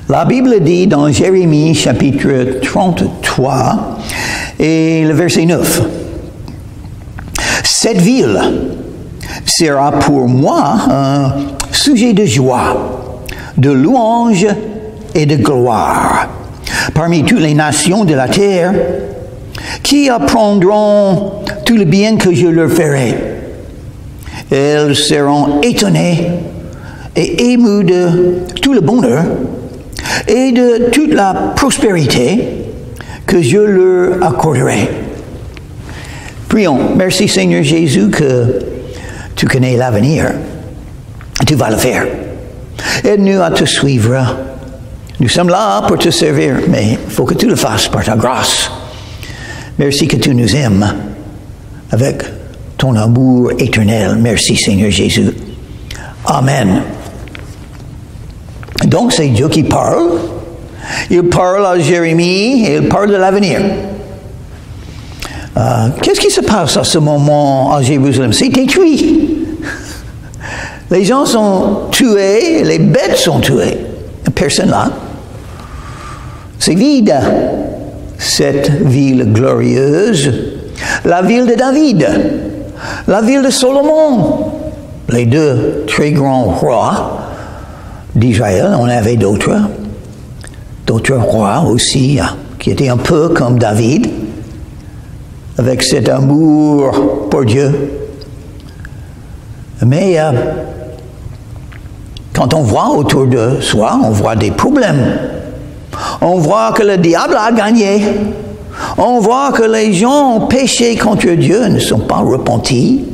La Bible dit dans Jérémie chapitre 33 et le verset 9, « Cette ville sera pour moi un sujet de joie, de louange et de gloire parmi toutes les nations de la terre qui apprendront tout le bien que je leur ferai. Elles seront étonnées et émues de tout le bonheur et de toute la prospérité que je leur accorderai. » Prions. Merci Seigneur Jésus que tu connais l'avenir. Tu vas le faire. Aide-nous à te suivre. Nous sommes là pour te servir, mais il faut que tu le fasses par ta grâce. Merci que tu nous aimes avec ton amour éternel. Merci Seigneur Jésus. Amen. Donc c'est Dieu qui parle. Il parle à Jérémie et il parle de l'avenir. Qu'est-ce qui se passe à ce moment à Jérusalem? C'est détruit. Les gens sont tués, les bêtes sont tuées. Personne là. C'est vide, cette ville glorieuse. La ville de David, la ville de Salomon, les deux très grands rois d'Israël. On avait d'autres rois aussi, qui étaient un peu comme David, avec cet amour pour Dieu. Mais quand on voit autour de soi, on voit des problèmes. On voit que le diable a gagné. On voit que les gens ont péché contre Dieu, ne sont pas repentis,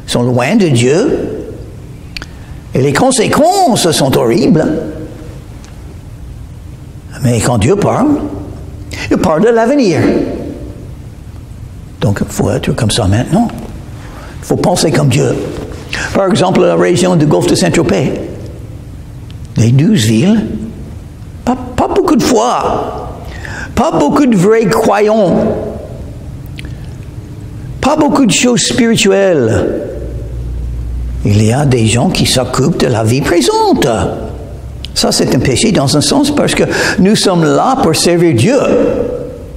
sont loin de Dieu. Et les conséquences sont horribles. Mais quand Dieu parle, il parle de l'avenir. Donc, il faut être comme ça maintenant. Il faut penser comme Dieu. Par exemple, la région du golfe de Saint-Tropez. Les 12 villes, pas beaucoup de foi, pas beaucoup de vrais croyants, pas beaucoup de choses spirituelles. Il y a des gens qui s'occupent de la vie présente. Ça, c'est un péché dans un sens parce que nous sommes là pour servir Dieu,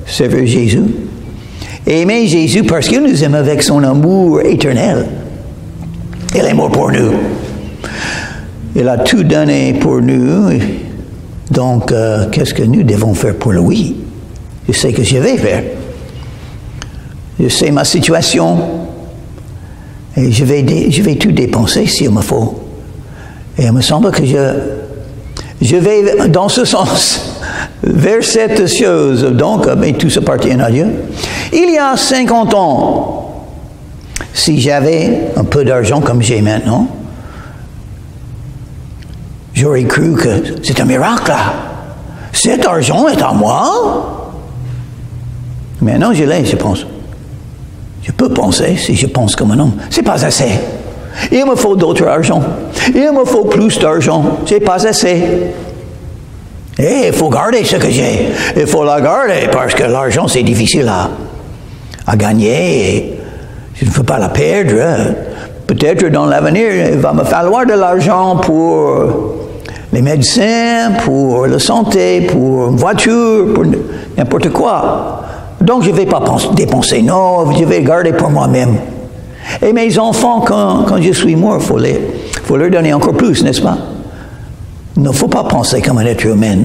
servir Jésus. Aimer Jésus parce qu'il nous aime avec son amour éternel. Il est mort pour nous. Il a tout donné pour nous. Donc, qu'est-ce que nous devons faire pour lui? Je sais que je vais faire. Je sais ma situation. Et je vais tout dépenser s'il me faut. Et il me semble que je vais dans ce sens, vers cette chose. Donc, mais tout appartient à Dieu. Il y a 50 ans, si j'avais un peu d'argent comme j'ai maintenant, j'aurais cru que c'est un miracle. Cet argent est à moi. Maintenant, je l'ai, je pense. Je peux penser, si je pense comme un homme, c'est pas assez. Il me faut d'autres argent. Il me faut plus d'argent. C'est pas assez. Et il faut garder ce que j'ai. Il faut la garder parce que l'argent, c'est difficile à gagner. Et je ne veux pas la perdre. Peut-être dans l'avenir, il va me falloir de l'argent pour les médecins, pour la santé, pour une voiture, pour n'importe quoi. Donc, je ne vais pas dépenser. Non, je vais garder pour moi-même. Et mes enfants, quand je suis mort, il faut leur donner encore plus, n'est-ce pas? Il ne faut pas penser comme un être humain.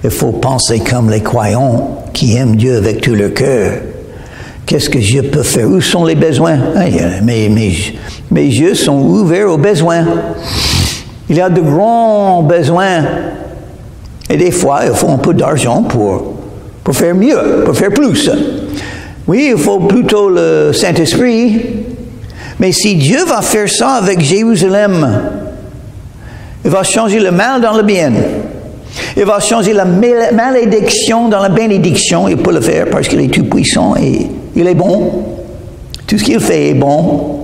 Il faut penser comme les croyants qui aiment Dieu avec tout leur cœur. Qu'est-ce que je peux faire? Où sont les besoins? Mes yeux sont ouverts aux besoins. Il y a de grands besoins. Et des fois, il faut un peu d'argent pour faire mieux, pour faire plus. Oui, il faut plutôt le Saint-Esprit. Mais si Dieu va faire ça avec Jérusalem, il va changer le mal dans le bien. Il va changer la malédiction dans la bénédiction. Il peut le faire parce qu'il est tout puissant et il est bon. Tout ce qu'il fait est bon.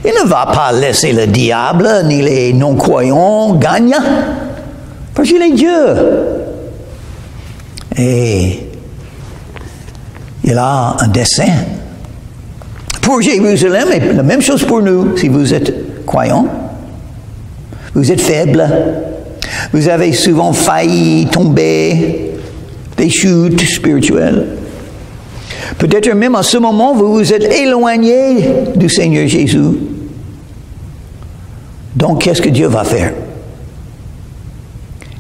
Il ne va pas laisser le diable ni les non-croyants gagner. Parce qu'il est Dieu. Et il a un dessein pour Jérusalem et la même chose pour nous. Si vous êtes croyants, vous êtes faibles. Vous avez souvent failli tomber, des chutes spirituelles. Peut-être même en ce moment, vous vous êtes éloigné du Seigneur Jésus. Donc, qu'est-ce que Dieu va faire?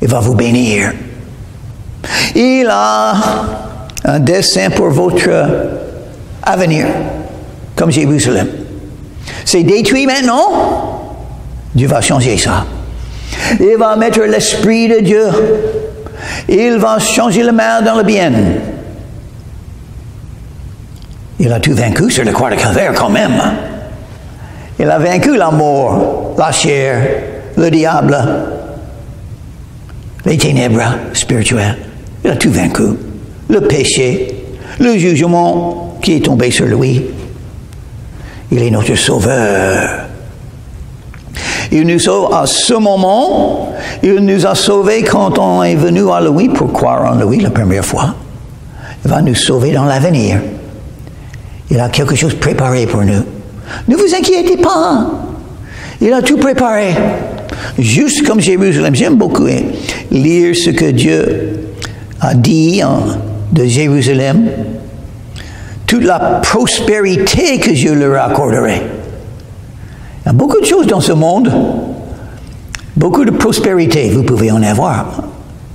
Il va vous bénir. Il a un dessein pour votre avenir, comme Jérusalem. C'est détruit maintenant. Dieu va changer ça. Il va mettre l'Esprit de Dieu. Il va changer le mal dans le bien. Il a tout vaincu sur le croix de Calvaire quand même. Il a vaincu la mort, la chair, le diable, les ténèbres spirituelles. Il a tout vaincu. Le péché, le jugement qui est tombé sur lui. Il est notre sauveur. Il nous sauve à ce moment. Il nous a sauvés quand on est venu à lui pour croire en lui la première fois. Il va nous sauver dans l'avenir. Il a quelque chose préparé pour nous. Ne vous inquiétez pas. Il a tout préparé. Juste comme Jérusalem. J'aime beaucoup lire ce que Dieu a dit de Jérusalem. Toute la prospérité que Dieu leur accorderait. Il y a beaucoup de choses dans ce monde. Beaucoup de prospérité. Vous pouvez en avoir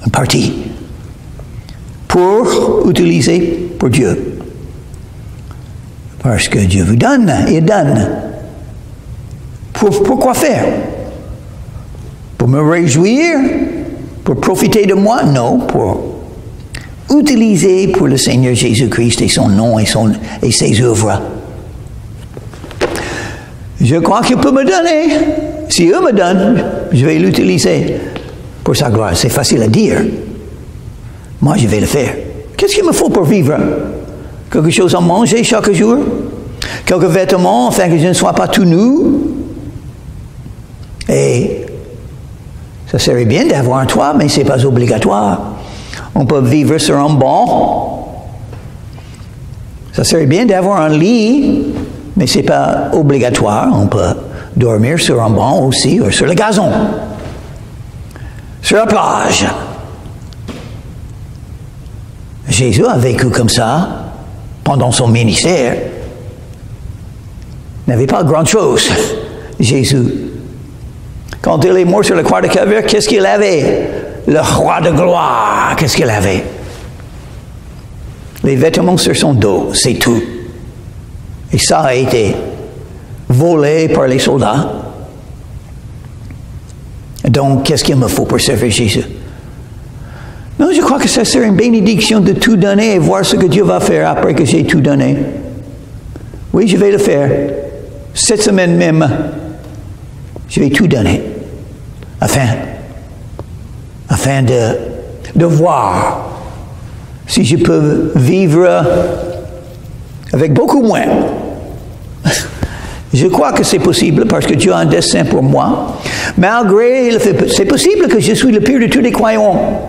une partie. Pour utiliser pour Dieu. Parce que Dieu vous donne, il donne. Pour quoi faire? Pour me réjouir? Pour profiter de moi? Non, pour utiliser pour le Seigneur Jésus-Christ et son nom et ses œuvres. Je crois qu'il peut me donner. Si eux me donnent, je vais l'utiliser pour sa gloire. C'est facile à dire. Moi, je vais le faire. Qu'est-ce qu'il me faut pour vivre? Quelque chose à manger chaque jour? Quelques vêtements afin que je ne sois pas tout nu? Et ça serait bien d'avoir un toit, mais ce n'est pas obligatoire. On peut vivre sur un banc. Ça serait bien d'avoir un lit, mais ce n'est pas obligatoire. On peut dormir sur un banc aussi, ou sur le gazon, sur la plage. Jésus a vécu comme ça pendant son ministère. Il n'avait pas grand-chose, Jésus. Quand il est mort sur la croix de Calvaire, qu'est-ce qu'il avait? Le roi de gloire, qu'est-ce qu'il avait? Les vêtements sur son dos, c'est tout. Et ça a été volé par les soldats. Donc, qu'est-ce qu'il me faut pour servir Jésus? Non, je crois que ça serait une bénédiction de tout donner et voir ce que Dieu va faire après que j'ai tout donné. Oui, je vais le faire. Cette semaine même, je vais tout donner. Afin de voir si je peux vivre avec beaucoup moins. Je crois que c'est possible parce que Dieu a un dessein pour moi. Malgré le fait, c'est possible que je suis le pire de tous les croyants.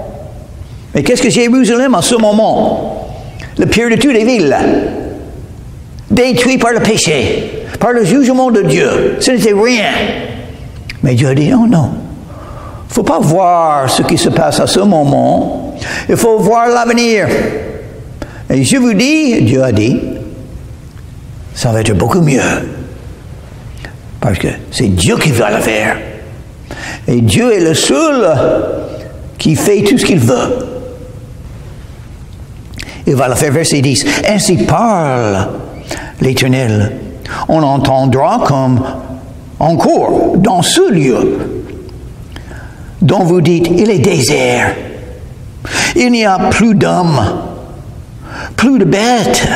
Mais qu'est-ce que Jérusalem en ce moment? Le pire de toutes les villes. Détruit par le péché, par le jugement de Dieu. Ce n'était rien. Mais Dieu a dit non, non. Il ne faut pas voir ce qui se passe à ce moment. Il faut voir l'avenir. Et je vous dis, Dieu a dit, ça va être beaucoup mieux. Parce que c'est Dieu qui va le faire. Et Dieu est le seul qui fait tout ce qu'il veut. Il va le faire, verset 10. Ainsi parle l'Éternel. On entendra comme encore dans ce lieu dont vous dites, il est désert. Il n'y a plus d'hommes, plus de bêtes.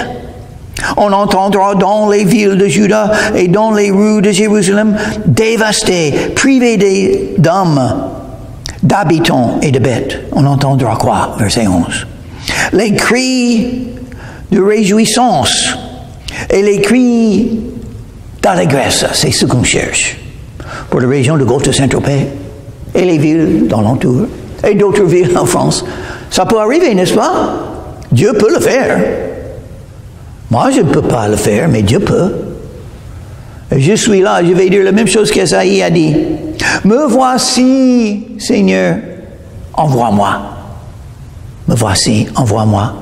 On entendra dans les villes de Juda et dans les rues de Jérusalem dévastées, privées d'hommes, d'habitants et de bêtes. On entendra quoi? Verset 11. Les cris de réjouissance et les cris d'allégresse, c'est ce qu'on cherche pour la région de Gotha-Saint-Tropez et les villes dans l'entour et d'autres villes en France. Ça peut arriver, n'est-ce pas? Dieu peut le faire. Moi, je ne peux pas le faire, mais Dieu peut. Et je suis là, je vais dire la même chose qu'Esaïe a dit. Me voici, Seigneur, envoie-moi. Me voici, envoie-moi.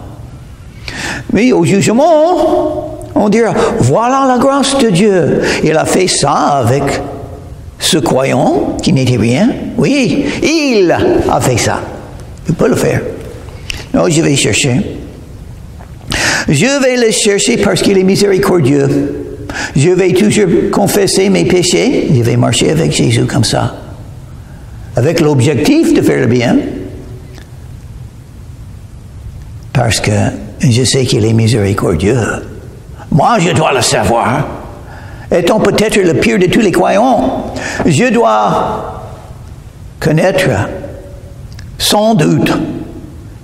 Mais au jugement, on dira, voilà la grâce de Dieu. Il a fait ça avec ce croyant qui n'était rien. Oui, il a fait ça. Il peut le faire. Non, je vais chercher. Je vais le chercher parce qu'il est miséricordieux. Je vais toujours confesser mes péchés. Je vais marcher avec Jésus comme ça. Avec l'objectif de faire le bien. Parce que je sais qu'il est miséricordieux. Moi, je dois le savoir. Étant peut-être le pire de tous les croyants, je dois connaître, sans doute,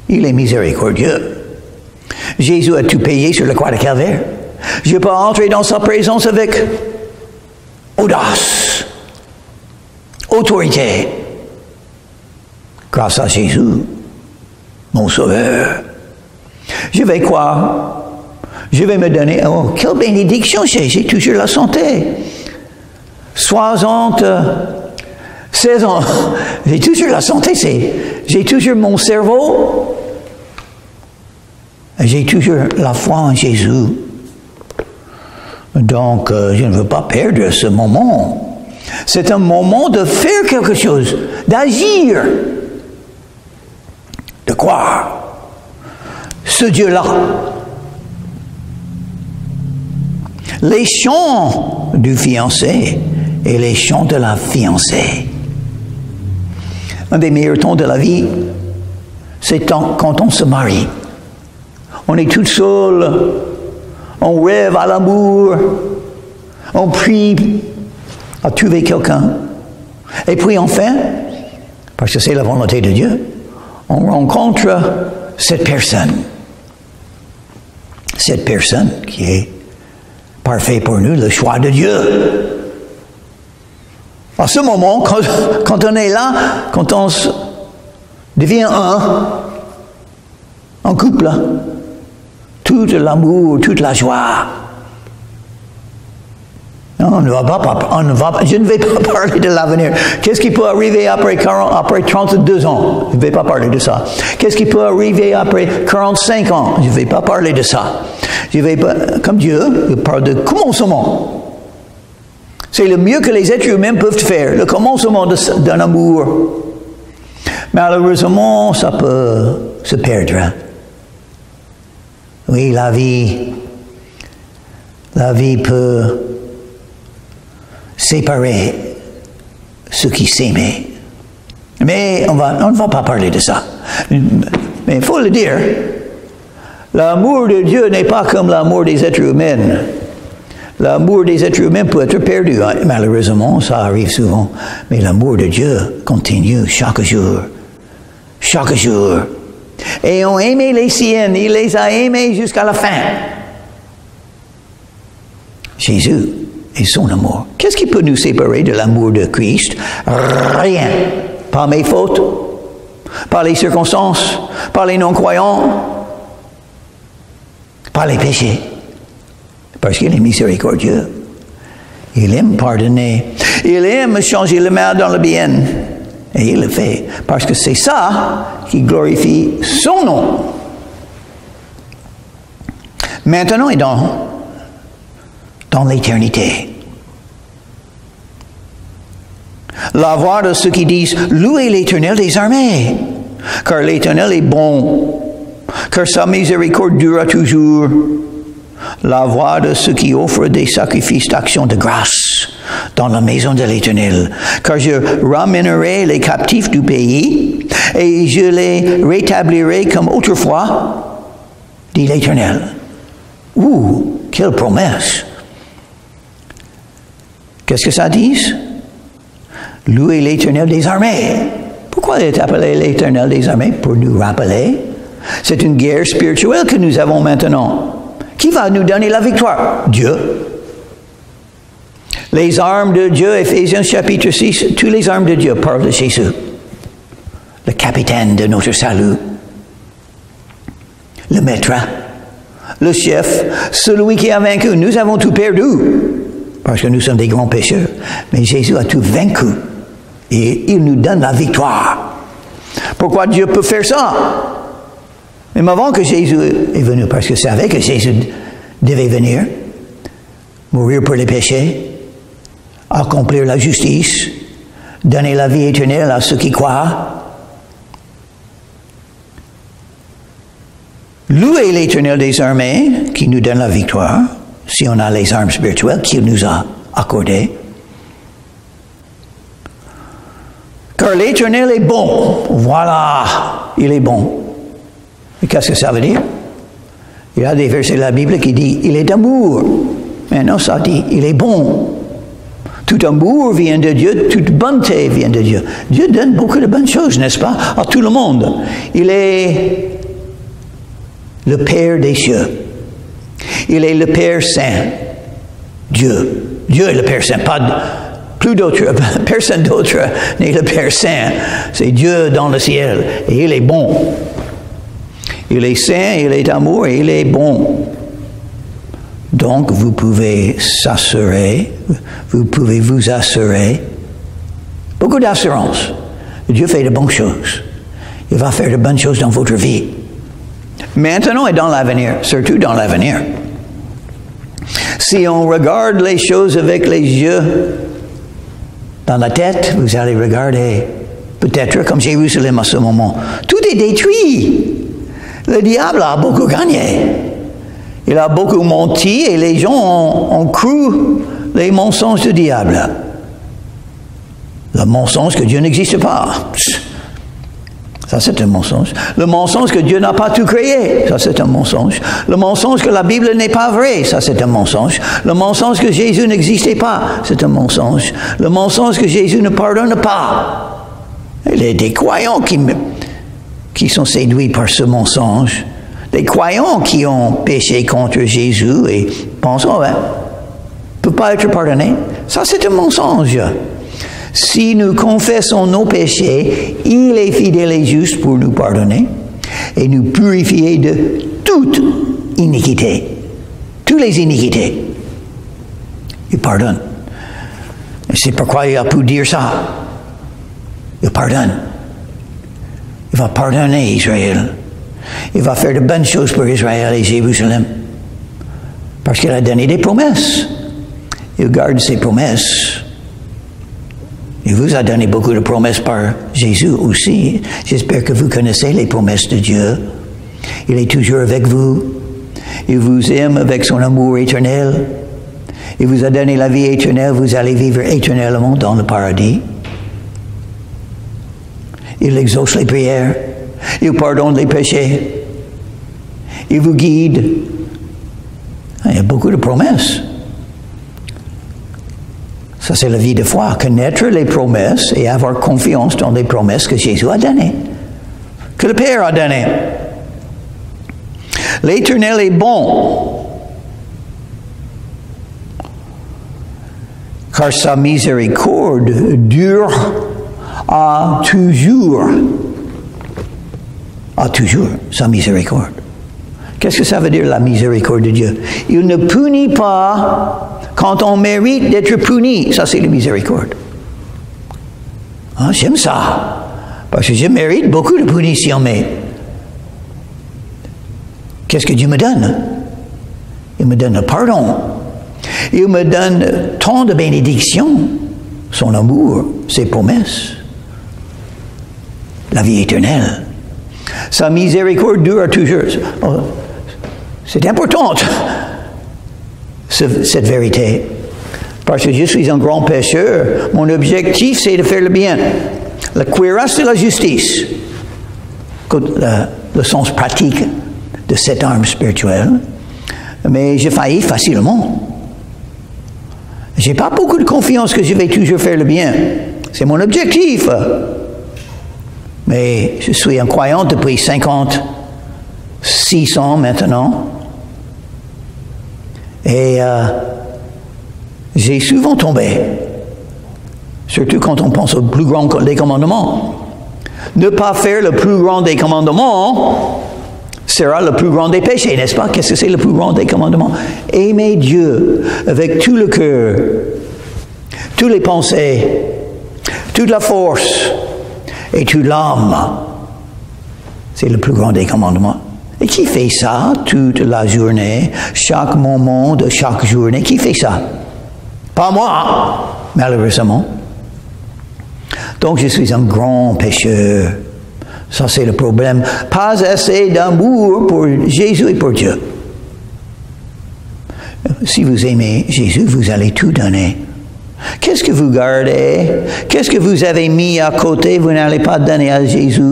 il est miséricordieux. Jésus a tout payé sur la croix de Calvaire. Je peux entrer dans sa présence avec audace, autorité, grâce à Jésus, mon Sauveur. Je vais croire. Je vais me donner, oh, quelle bénédiction, j'ai toujours la santé. 16 ans, j'ai toujours la santé, j'ai toujours mon cerveau, j'ai toujours la foi en Jésus. Donc, je ne veux pas perdre ce moment. C'est un moment de faire quelque chose, d'agir, de croire. Ce Dieu-là. Les chants du fiancé et les chants de la fiancée. Un des meilleurs temps de la vie, c'est quand on se marie. On est tout seul, on rêve à l'amour, on prie à trouver quelqu'un. Et puis enfin, parce que c'est la volonté de Dieu, on rencontre cette personne. Cette personne qui est parfait pour nous, le choix de Dieu. À ce moment, quand on est là, quand on devient un couple, tout l'amour, toute la joie. Non, je ne vais pas parler de l'avenir. Qu'est-ce qui peut arriver après 32 ans? Je ne vais pas parler de ça. Qu'est-ce qui peut arriver après 45 ans? Je ne vais pas parler de ça. Comme Dieu, je parle de commencement. C'est le mieux que les êtres humains peuvent faire, le commencement d'un amour. Malheureusement, ça peut se perdre. Oui, la vie peut séparer ceux qui s'aimaient. Mais on ne va pas parler de ça. Mais il faut le dire, l'amour de Dieu n'est pas comme l'amour des êtres humains. L'amour des êtres humains peut être perdu. Malheureusement, ça arrive souvent. Mais l'amour de Dieu continue chaque jour. Chaque jour. Et on aimait les siennes. Il les a aimés jusqu'à la fin. Jésus et son amour. Qu'est-ce qui peut nous séparer de l'amour de Christ? Rien. Pas mes fautes. Pas les circonstances. Pas les non-croyants. Pas les péchés. Parce qu'il est miséricordieux. Il aime pardonner. Il aime changer le mal dans le bien. Et il le fait. Parce que c'est ça qui glorifie son nom. Maintenant et dans l'éternité. La voix de ceux qui disent « Louez l'Éternel des armées, car l'Éternel est bon, car sa miséricorde durera toujours. » La voix de ceux qui offrent des sacrifices d'action de grâce dans la maison de l'Éternel. Car je ramènerai les captifs du pays et je les rétablirai comme autrefois, dit l'Éternel. Ouh, quelle promesse! Qu'est-ce que ça dit? Louer l'Éternel des armées. Pourquoi est appelé l'Éternel des armées? Pour nous rappeler. C'est une guerre spirituelle que nous avons maintenant. Qui va nous donner la victoire? Dieu. Les armes de Dieu, Éphésiens chapitre 6, toutes les armes de Dieu parlent de Jésus. Le capitaine de notre salut. Le maître. Le chef. Celui qui a vaincu. Nous avons tout perdu. Parce que nous sommes des grands pécheurs. Mais Jésus a tout vaincu. Et il nous donne la victoire. Pourquoi Dieu peut faire ça? Même avant que Jésus est venu, parce qu'il savait que Jésus devait venir, mourir pour les péchés, accomplir la justice, donner la vie éternelle à ceux qui croient. Louez l'Éternel des armées qui nous donne la victoire, si on a les armes spirituelles qu'il nous a accordées. Car l'Éternel est bon. Voilà, il est bon. Et qu'est-ce que ça veut dire? Il y a des versets de la Bible qui disent il est amour. Mais non, ça dit il est bon. Tout amour vient de Dieu, toute bonté vient de Dieu. Dieu donne beaucoup de bonnes choses, n'est-ce pas, à tout le monde. Il est le Père des cieux. Il est le Père Saint. Dieu. Dieu est le Père Saint. Plus d'autre, personne d'autre n'est le Père Saint. C'est Dieu dans le ciel. Et il est bon. Il est saint, il est amour et il est bon. Donc, vous pouvez s'assurer, vous pouvez vous assurer, beaucoup d'assurance. Dieu fait de bonnes choses. Il va faire de bonnes choses dans votre vie. Maintenant et dans l'avenir, surtout dans l'avenir. Si on regarde les choses avec les yeux dans la tête, vous allez regarder, peut-être comme Jérusalem à ce moment, tout est détruit. Le diable a beaucoup gagné. Il a beaucoup menti et les gens ont cru les mensonges du diable. Le mensonge que Dieu n'existe pas. Ça, c'est un mensonge. Le mensonge que Dieu n'a pas tout créé. Ça, c'est un mensonge. Le mensonge que la Bible n'est pas vraie. Ça, c'est un mensonge. Le mensonge que Jésus n'existait pas. C'est un mensonge. Le mensonge que Jésus ne pardonne pas. Il y a des croyants qui sont séduits par ce mensonge. Des croyants qui ont péché contre Jésus et pensent, oh ben, ne peut pas être pardonné. Ça, c'est un mensonge. Si nous confessons nos péchés, il est fidèle et juste pour nous pardonner et nous purifier de toute iniquité. Toutes les iniquités. Il pardonne. Et c'est pourquoi il a pu dire ça. Il pardonne. Il va pardonner Israël. Il va faire de bonnes choses pour Israël et Jérusalem. Parce qu'il a donné des promesses. Il garde ses promesses. Il vous a donné beaucoup de promesses par Jésus aussi. J'espère que vous connaissez les promesses de Dieu. Il est toujours avec vous. Il vous aime avec son amour éternel. Il vous a donné la vie éternelle. Vous allez vivre éternellement dans le paradis. Il exauce les prières. Il pardonne les péchés. Il vous guide. Il y a beaucoup de promesses. Ça, c'est la vie de foi. Connaître les promesses et avoir confiance dans les promesses que Jésus a données. Que le Père a données. L'Éternel est bon. Car sa miséricorde dure à toujours. À toujours, sa miséricorde. Qu'est-ce que ça veut dire, la miséricorde de Dieu? Il ne punit pas quand on mérite d'être puni. Ça, c'est la miséricorde. J'aime ça. Parce que je mérite beaucoup de punitions, mais qu'est-ce que Dieu me donne? Il me donne le pardon. Il me donne tant de bénédictions, son amour, ses promesses, la vie éternelle. Sa miséricorde dure toujours. C'est important, cette vérité. Parce que je suis un grand pécheur, mon objectif c'est de faire le bien. La cuirasse de la justice, le sens pratique de cette arme spirituelle. Mais je faillis facilement. Je n'ai pas beaucoup de confiance que je vais toujours faire le bien. C'est mon objectif. Mais je suis un croyant depuis 56 ans maintenant. Et j'ai souvent tombé. Surtout quand on pense au plus grand des commandements. Ne pas faire le plus grand des commandements sera le plus grand des péchés, n'est-ce pas? Qu'est-ce que c'est le plus grand des commandements? Aimer Dieu avec tout le cœur, toutes les pensées, toute la force et tu l'aimes. C'est le plus grand des commandements. Et qui fait ça toute la journée, chaque moment de chaque journée? Qui fait ça? Pas moi, malheureusement. Donc je suis un grand pécheur. Ça c'est le problème. Pas assez d'amour pour Jésus et pour Dieu. Si vous aimez Jésus, vous allez tout donner. Qu'est-ce que vous gardez? Qu'est-ce que vous avez mis à côté? Vous n'allez pas donner à Jésus?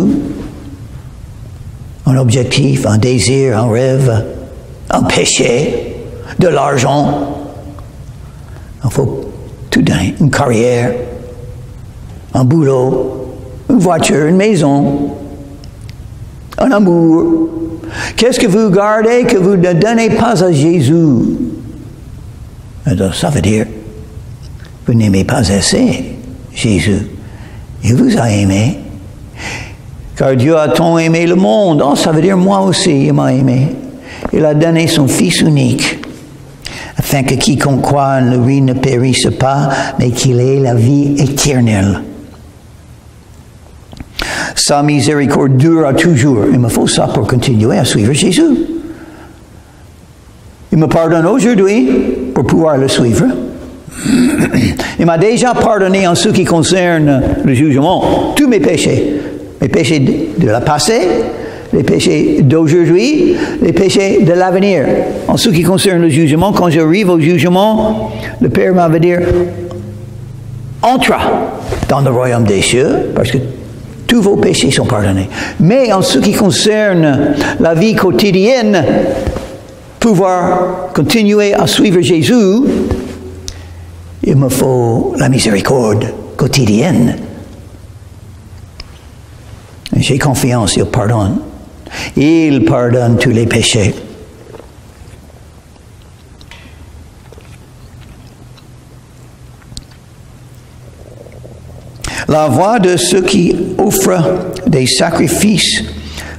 Un objectif, un désir, un rêve, un péché, de l'argent. Il faut tout donner. Une carrière, un boulot, une voiture, une maison, un amour. Qu'est-ce que vous gardez que vous ne donnez pas à Jésus? Alors, ça veut dire, vous n'aimez pas assez Jésus. Il vous a aimé. Car Dieu a tant aimé le monde. Oh, ça veut dire moi aussi, il m'a aimé. Il a donné son Fils unique, afin que quiconque croit en lui ne périsse pas, mais qu'il ait la vie éternelle. Sa miséricorde durera toujours. Il me faut ça pour continuer à suivre Jésus. Il me pardonne aujourd'hui pour pouvoir le suivre. Il m'a déjà pardonné en ce qui concerne le jugement, tous mes péchés. Les péchés de la passée, les péchés d'aujourd'hui, les péchés de l'avenir. En ce qui concerne le jugement, quand j'arrive au jugement, le Père m'avait dit, entre dans le royaume des cieux, parce que tous vos péchés sont pardonnés. Mais en ce qui concerne la vie quotidienne, pouvoir continuer à suivre Jésus, il me faut la miséricorde quotidienne. J'ai confiance, il pardonne. Il pardonne tous les péchés. La voix de ceux qui offrent des sacrifices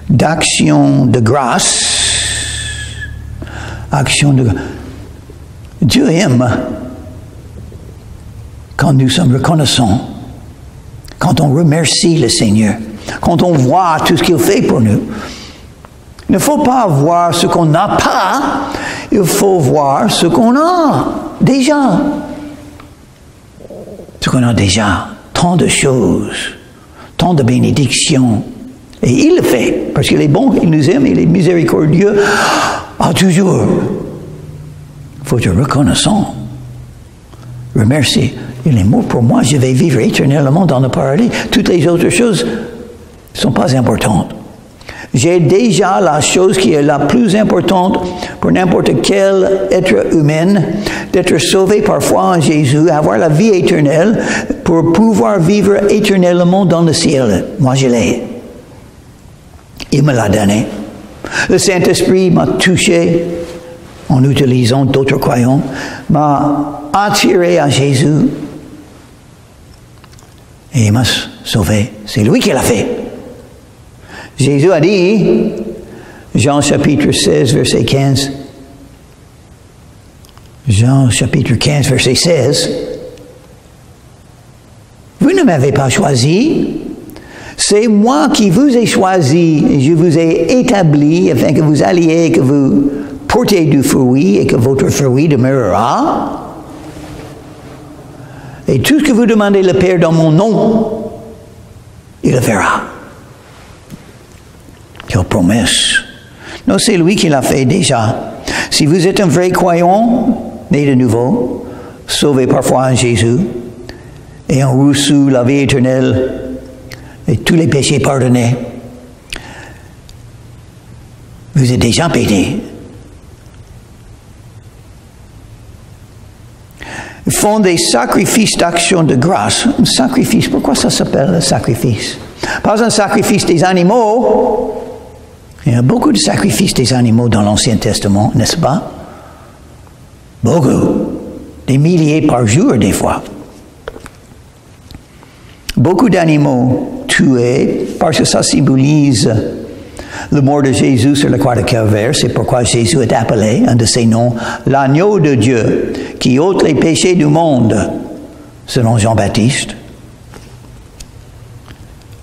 d'action de grâce. Action de grâce. Dieu aime quand nous sommes reconnaissants, quand on remercie le Seigneur, quand on voit tout ce qu'il fait pour nous. Il ne faut pas voir ce qu'on n'a pas, il faut voir ce qu'on a déjà. Ce qu'on a déjà. Tant de choses, tant de bénédictions. Et il le fait, parce qu'il est bon, il nous aime, il est miséricordieux. Ah, toujours. Il faut être reconnaissant. Remercier. Il est mort pour moi, je vais vivre éternellement dans le paradis. Toutes les autres choses ne sont pas importantes. J'ai déjà la chose qui est la plus importante pour n'importe quel être humain, d'être sauvé par foi en Jésus, avoir la vie éternelle, pour pouvoir vivre éternellement dans le ciel. Moi, je l'ai. Il me l'a donné. Le Saint-Esprit m'a touché, en utilisant d'autres croyants, m'a attiré à Jésus, et il m'a sauvé. C'est lui qui l'a fait. Jésus a dit, Jean chapitre 16, verset 15, Jean chapitre 15, verset 16, vous ne m'avez pas choisi, c'est moi qui vous ai choisi, et je vous ai établi afin que vous alliez, que vous portez du fruit et que votre fruit demeurera. Et tout ce que vous demandez le Père dans mon nom, il le fera. Quelle promesse. Non, c'est lui qui l'a fait déjà. Si vous êtes un vrai croyant, né de nouveau, sauvé par foi en Jésus, et en reçu la vie éternelle, et tous les péchés pardonnés, vous êtes déjà bénis. Ils font des sacrifices d'action de grâce. Un sacrifice, pourquoi ça s'appelle le sacrifice? Pas un sacrifice des animaux. Il y a beaucoup de sacrifices des animaux dans l'Ancien Testament, n'est-ce pas? Beaucoup. Des milliers par jour, des fois. Beaucoup d'animaux tués, parce que ça symbolise le mort de Jésus sur la croix de Calvaire. C'est pourquoi Jésus est appelé, un de ses noms, l'agneau de Dieu, qui ôte les péchés du monde, selon Jean-Baptiste.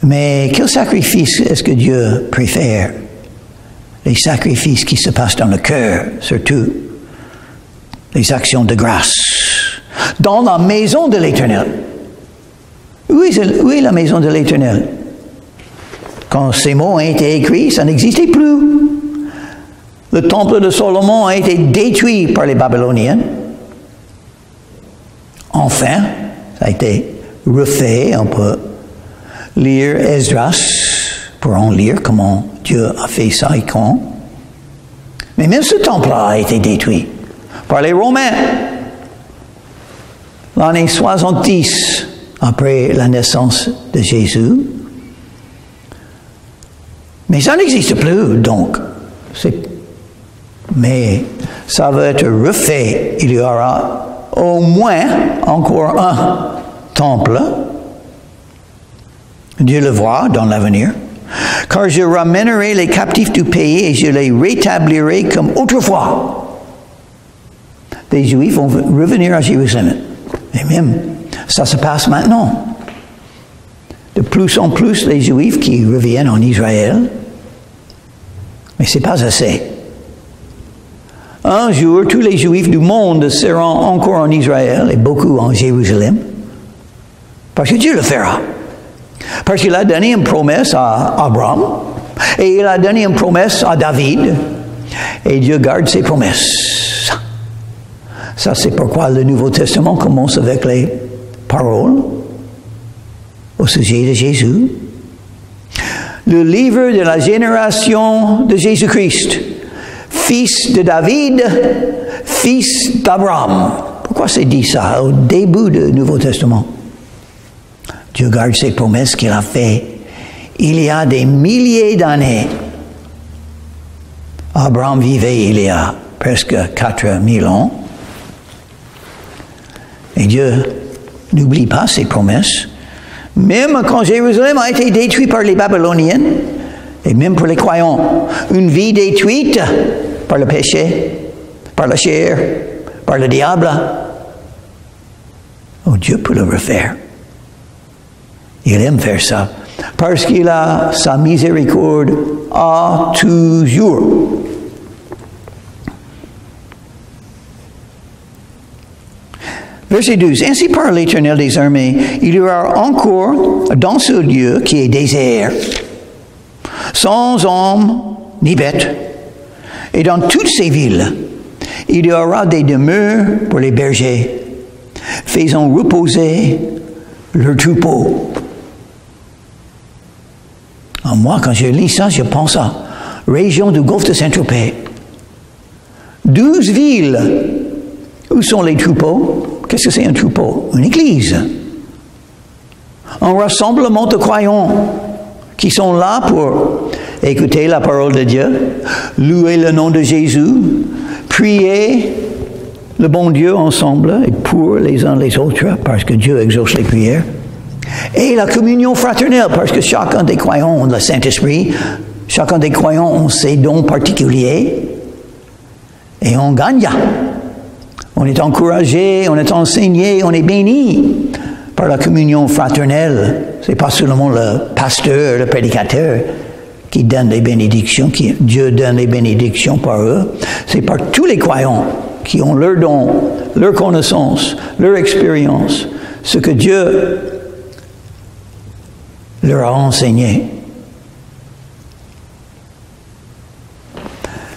Mais quel sacrifice est-ce que Dieu préfère? Les sacrifices qui se passent dans le cœur, surtout. Les actions de grâce. Dans la maison de l'Éternel. Où est la maison de l'Éternel? Quand ces mots ont été écrits, ça n'existait plus. Le temple de Salomon a été détruit par les Babyloniens. Enfin, ça a été refait. On peut lire Esdras pour en lire comment Dieu a fait ça et quand. Mais même ce temple-là a été détruit par les Romains. L'année 70 après la naissance de Jésus. Mais ça n'existe plus, donc. Mais ça va être refait. Il y aura au moins encore un temple. Dieu le voit dans l'avenir. Car je ramènerai les captifs du pays et je les rétablirai comme autrefois. Les Juifs vont revenir à Jérusalem. Et même, ça se passe maintenant. De plus en plus, les Juifs qui reviennent en Israël. Mais ce n'est pas assez. Un jour, tous les Juifs du monde seront encore en Israël et beaucoup en Jérusalem. Parce que Dieu le fera. Parce qu'il a donné une promesse à Abraham et il a donné une promesse à David. Et Dieu garde ses promesses. Ça, c'est pourquoi le Nouveau Testament commence avec les paroles au sujet de Jésus. Le livre de la génération de Jésus-Christ, fils de David, fils d'Abraham. Pourquoi c'est dit ça au début du Nouveau Testament? Dieu garde ses promesses qu'il a faites il y a des milliers d'années. Abraham vivait il y a presque 4000 ans. Et Dieu n'oublie pas ses promesses. Même quand Jérusalem a été détruit par les Babyloniens, et même pour les croyants, une vie détruite par le péché, par la chair, par le diable, oh, Dieu peut le refaire. Il aime faire ça, parce qu'il a sa miséricorde à toujours. Verset 12. Ainsi parle l'Éternel des armées, il y aura encore dans ce lieu qui est désert, sans homme ni bête, et dans toutes ces villes, il y aura des demeures pour les bergers, faisant reposer leurs troupeaux. Moi, quand je lis ça, je pense à région du golfe de Saint-Tropez. 12 villes. Où sont les troupeaux? Qu'est-ce que c'est un troupeau? Une église. Un rassemblement de croyants qui sont là pour écouter la parole de Dieu, louer le nom de Jésus, prier le bon Dieu ensemble et pour les uns les autres, parce que Dieu exauce les prières. Et la communion fraternelle, parce que chacun des croyants a le Saint-Esprit, chacun des croyants a ses dons particuliers, et on gagne. On est encouragé, on est enseigné, on est béni par la communion fraternelle. Ce n'est pas seulement le pasteur, le prédicateur qui donne les bénédictions, Dieu donne les bénédictions par eux. C'est par tous les croyants qui ont leurs dons, leur connaissance, leur expérience, ce que Dieu leur a enseigné.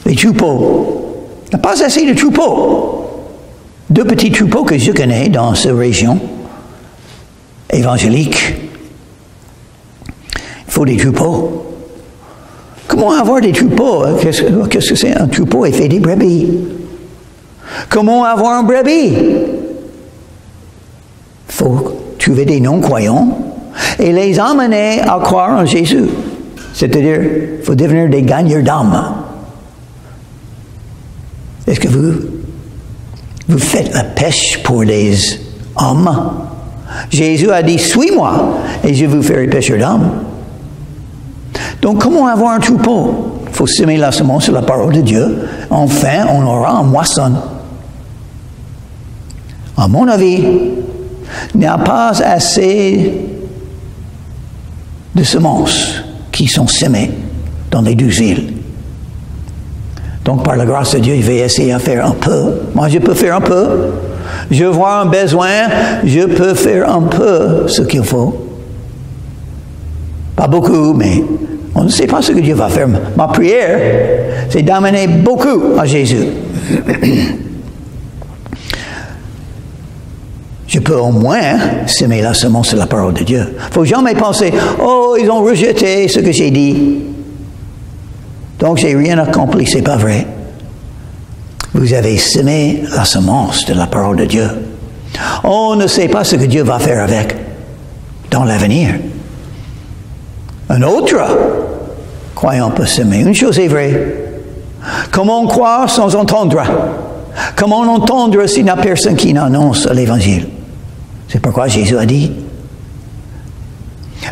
Les troupeaux. Il n'y a pas assez de troupeaux. 2 petits troupeaux que je connais dans cette région évangélique. Il faut des troupeaux. Comment avoir des troupeaux? Qu'est-ce que c'est? Un troupeau est fait des brebis. Comment avoir un brebis? Il faut trouver des non-croyants et les amener à croire en Jésus. C'est-à-dire, il faut devenir des gagneurs d'âme. Est-ce que vous faites la pêche pour les hommes? Jésus a dit, suis-moi et je vous ferai pêcheur d'âme. Donc, comment avoir un troupeau? Il faut semer la semence sur la parole de Dieu. Enfin, on aura un moisson. À mon avis, il n'y a pas assez de semences qui sont semées dans les 12 villes. Donc, par la grâce de Dieu, il va essayer à faire un peu. Moi, je peux faire un peu. Je vois un besoin, je peux faire un peu ce qu'il faut. Pas beaucoup, mais on ne sait pas ce que Dieu va faire. Ma prière, c'est d'amener beaucoup à Jésus. Je peux au moins semer la semence de la parole de Dieu. Il ne faut jamais penser, oh, ils ont rejeté ce que j'ai dit. Donc, j'ai rien accompli. Ce n'est pas vrai. Vous avez semé la semence de la parole de Dieu. On ne sait pas ce que Dieu va faire avec dans l'avenir. Un autre croyant peut semer. Une chose est vraie. Comment croire sans entendre? Comment entendre s'il n'y a personne qui n'annonce l'Évangile? C'est pourquoi Jésus a dit,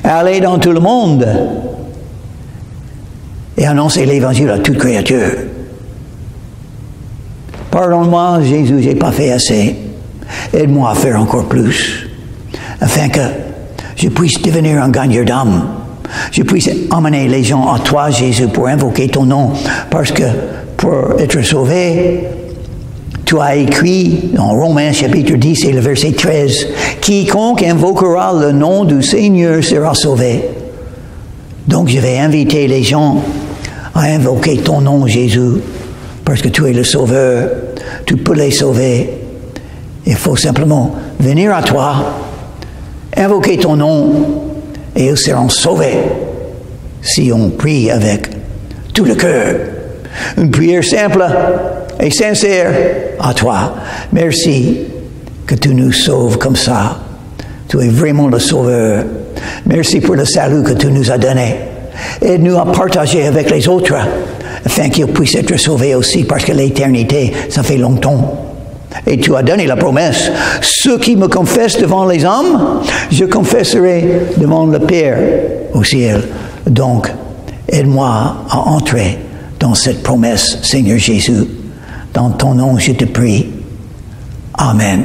allez dans tout le monde et annoncez l'Évangile à toute créature. Pardonne-moi, Jésus, je n'ai pas fait assez. Aide-moi à faire encore plus, afin que je puisse devenir un gagneur d'âme. Je puisse emmener les gens à toi, Jésus, pour invoquer ton nom, parce que pour être sauvé, tu as écrit dans Romains chapitre 10 et le verset 13, « Quiconque invoquera le nom du Seigneur sera sauvé. » Donc je vais inviter les gens à invoquer ton nom, Jésus, parce que tu es le Sauveur, tu peux les sauver. Il faut simplement venir à toi, invoquer ton nom, et ils seront sauvés si on prie avec tout le cœur. Une prière simple et sincère à toi. Merci que tu nous sauves comme ça. Tu es vraiment le Sauveur. Merci pour le salut que tu nous as donné. Aide-nous à partager avec les autres afin qu'ils puissent être sauvés aussi, parce que l'éternité, ça fait longtemps. Et tu as donné la promesse. Ceux qui me confessent devant les hommes, je confesserai devant le Père au ciel. Donc, aide-moi à entrer dans cette promesse, Seigneur Jésus. Dans ton nom, je te prie. Amen.